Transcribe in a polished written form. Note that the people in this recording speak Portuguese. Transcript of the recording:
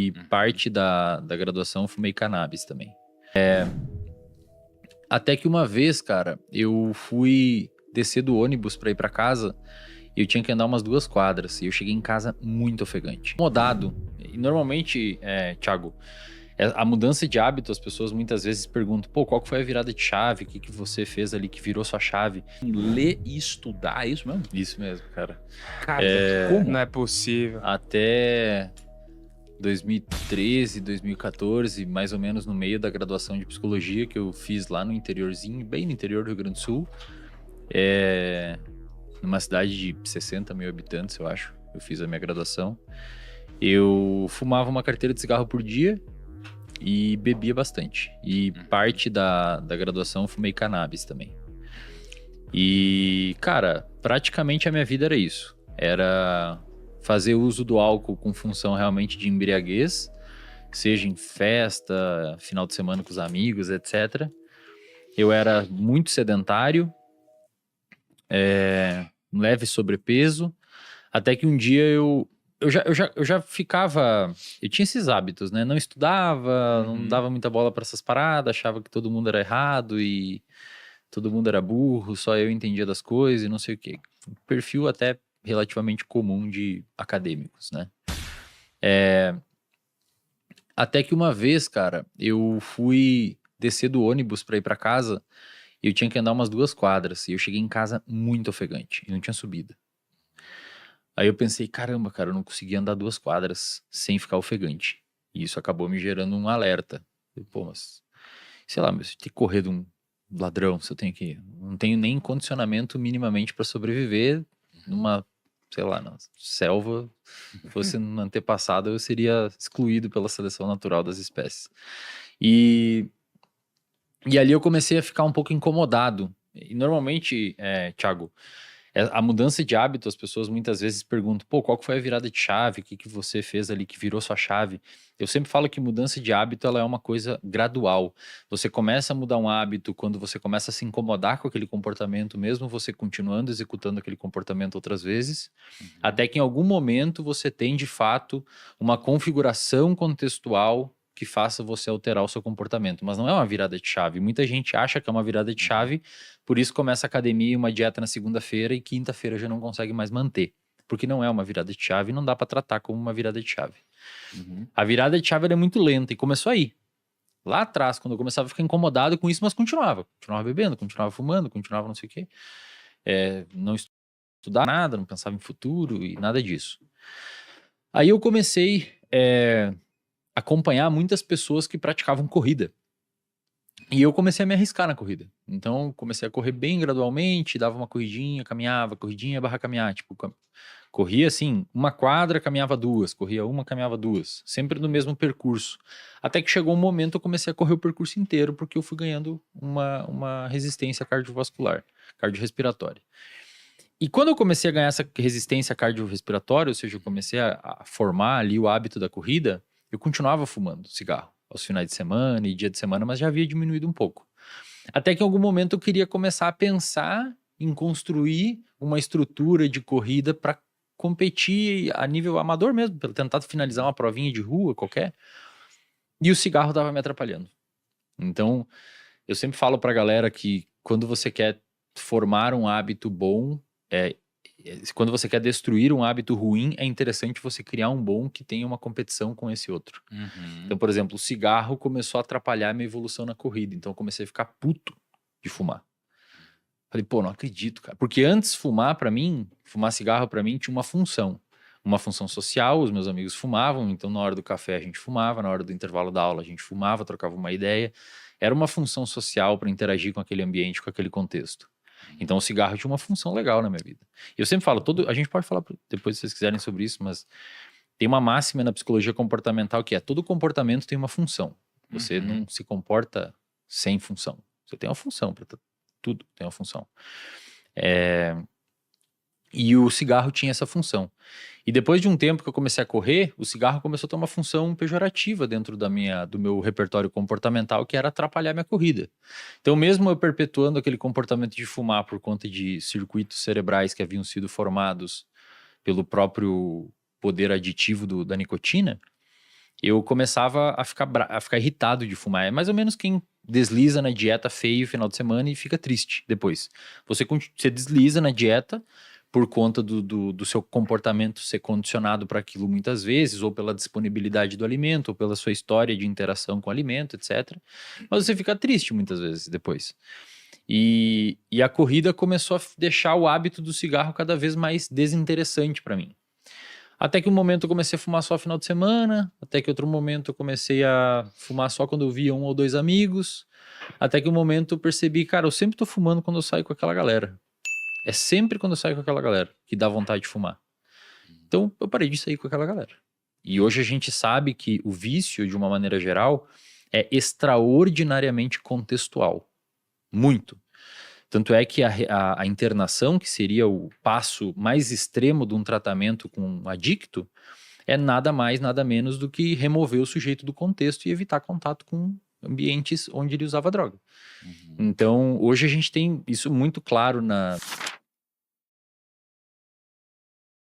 E parte da graduação eu fumei cannabis também. Até que uma vez, cara, eu fui descer do ônibus pra ir pra casa e eu tinha que andar umas 2 quadras. E eu cheguei em casa muito ofegante, incomodado. E normalmente, Thiago, a mudança de hábito, as pessoas muitas vezes perguntam, pô, qual que foi a virada de chave? O que que você fez ali que virou sua chave? Ler e estudar, é isso mesmo? Isso mesmo, cara. Cara, como? Não é possível. Até 2013, 2014, mais ou menos no meio da graduação de psicologia que eu fiz lá no interiorzinho, bem no interior do Rio Grande do Sul, numa cidade de 60 mil habitantes, eu acho. Eu fiz a minha graduação. Eu fumava uma carteira de cigarro por dia e bebia bastante. E parte da graduação eu fumei cannabis também. E, cara, praticamente a minha vida era isso. Era fazer uso do álcool com função realmente de embriaguez, seja em festa, final de semana com os amigos, etc. Eu era muito sedentário, um leve sobrepeso, até que um dia eu já ficava. Eu tinha esses hábitos, né? Não estudava, não dava muita bola para essas paradas, achava que todo mundo era errado e todo mundo era burro, só eu entendia das coisas e não sei o quê. Um perfil até relativamente comum de acadêmicos, né? Até que uma vez, cara, eu fui descer do ônibus pra ir pra casa e eu tinha que andar umas 2 quadras. E eu cheguei em casa muito ofegante e não tinha subida. Aí eu pensei, caramba, cara, eu não conseguia andar 2 quadras sem ficar ofegante. E isso acabou me gerando um alerta. Eu, pô, mas, sei lá, mas se eu tenho que correr de um ladrão, se eu tenho que. Não tenho nem condicionamento minimamente pra sobreviver numa, sei lá, na selva. Se fosse no antepassado, eu seria excluído pela seleção natural das espécies. E ali eu comecei a ficar um pouco incomodado. E normalmente, Thiago, a mudança de hábito, as pessoas muitas vezes perguntam, pô, qual que foi a virada de chave? O que que você fez ali que virou sua chave? Eu sempre falo que mudança de hábito, ela é uma coisa gradual. Você começa a mudar um hábito quando você começa a se incomodar com aquele comportamento, mesmo você continuando executando aquele comportamento outras vezes, até que em algum momento você tem, de fato, uma configuração contextual que faça você alterar o seu comportamento. Mas não é uma virada de chave. Muita gente acha que é uma virada de chave, por isso começa a academia e uma dieta na segunda-feira e quinta-feira já não consegue mais manter. Porque não é uma virada de chave e não dá para tratar como uma virada de chave. A virada de chave ela é muito lenta e começou aí. Lá atrás, quando eu começava a ficar incomodado com isso, mas continuava. Continuava bebendo, continuava fumando, continuava não sei o quê. Não estudava nada, não pensava em futuro e nada disso. Aí eu comecei a acompanhar muitas pessoas que praticavam corrida. E eu comecei a me arriscar na corrida. Então, comecei a correr bem gradualmente, dava uma corridinha, caminhava, corridinha barra caminhar. Tipo, corria assim, 1 quadra, caminhava 2, corria 1, caminhava 2. Sempre no mesmo percurso. Até que chegou um momento eu comecei a correr o percurso inteiro, porque eu fui ganhando uma resistência cardiovascular, cardiorrespiratória. E quando eu comecei a ganhar essa resistência cardiorrespiratória, ou seja, eu comecei a formar ali o hábito da corrida, eu continuava fumando cigarro aos finais de semana e dia de semana, mas já havia diminuído um pouco. Até que em algum momento eu queria começar a pensar em construir uma estrutura de corrida para competir a nível amador mesmo, para tentar finalizar uma provinha de rua qualquer. E o cigarro estava me atrapalhando. Então, eu sempre falo para a galera que quando você quer formar um hábito bom, quando você quer destruir um hábito ruim, é interessante você criar um bom que tenha uma competição com esse outro. Então, por exemplo, o cigarro começou a atrapalhar a minha evolução na corrida. Então, eu comecei a ficar puto de fumar. Falei, pô, não acredito, cara. Porque antes fumar cigarro pra mim tinha uma função. Uma função social, os meus amigos fumavam, então na hora do café a gente fumava, na hora do intervalo da aula a gente fumava, trocava uma ideia. Era uma função social para interagir com aquele ambiente, com aquele contexto. Então o cigarro tinha uma função legal na minha vida. E eu sempre falo, a gente pode falar depois se vocês quiserem sobre isso, mas tem uma máxima na psicologia comportamental que é todo comportamento tem uma função. Você não se comporta sem função. Você tem uma função para tudo, tem uma função. E o cigarro tinha essa função. E depois de um tempo que eu comecei a correr, o cigarro começou a ter uma função pejorativa dentro do meu repertório comportamental, que era atrapalhar minha corrida. Então, mesmo eu perpetuando aquele comportamento de fumar por conta de circuitos cerebrais que haviam sido formados pelo próprio poder aditivo da nicotina, eu começava a ficar irritado de fumar. É mais ou menos quem desliza na dieta feio no final de semana e fica triste depois. Você desliza na dieta por conta do seu comportamento ser condicionado para aquilo muitas vezes, ou pela disponibilidade do alimento, ou pela sua história de interação com o alimento, etc. Mas você fica triste muitas vezes depois. E a corrida começou a deixar o hábito do cigarro cada vez mais desinteressante para mim. Até que um momento eu comecei a fumar só final de semana, até que outro momento eu comecei a fumar só quando eu via 1 ou 2 amigos, até que um momento eu percebi, cara, eu sempre tô fumando quando eu saio com aquela galera. É sempre quando eu saio com aquela galera que dá vontade de fumar. Então eu parei de sair com aquela galera. E hoje a gente sabe que o vício, de uma maneira geral, é extraordinariamente contextual. Muito. Tanto é que a internação, que seria o passo mais extremo de um tratamento com um adicto, é nada mais, nada menos do que remover o sujeito do contexto e evitar contato com ambientes onde ele usava droga. Então, hoje a gente tem isso muito claro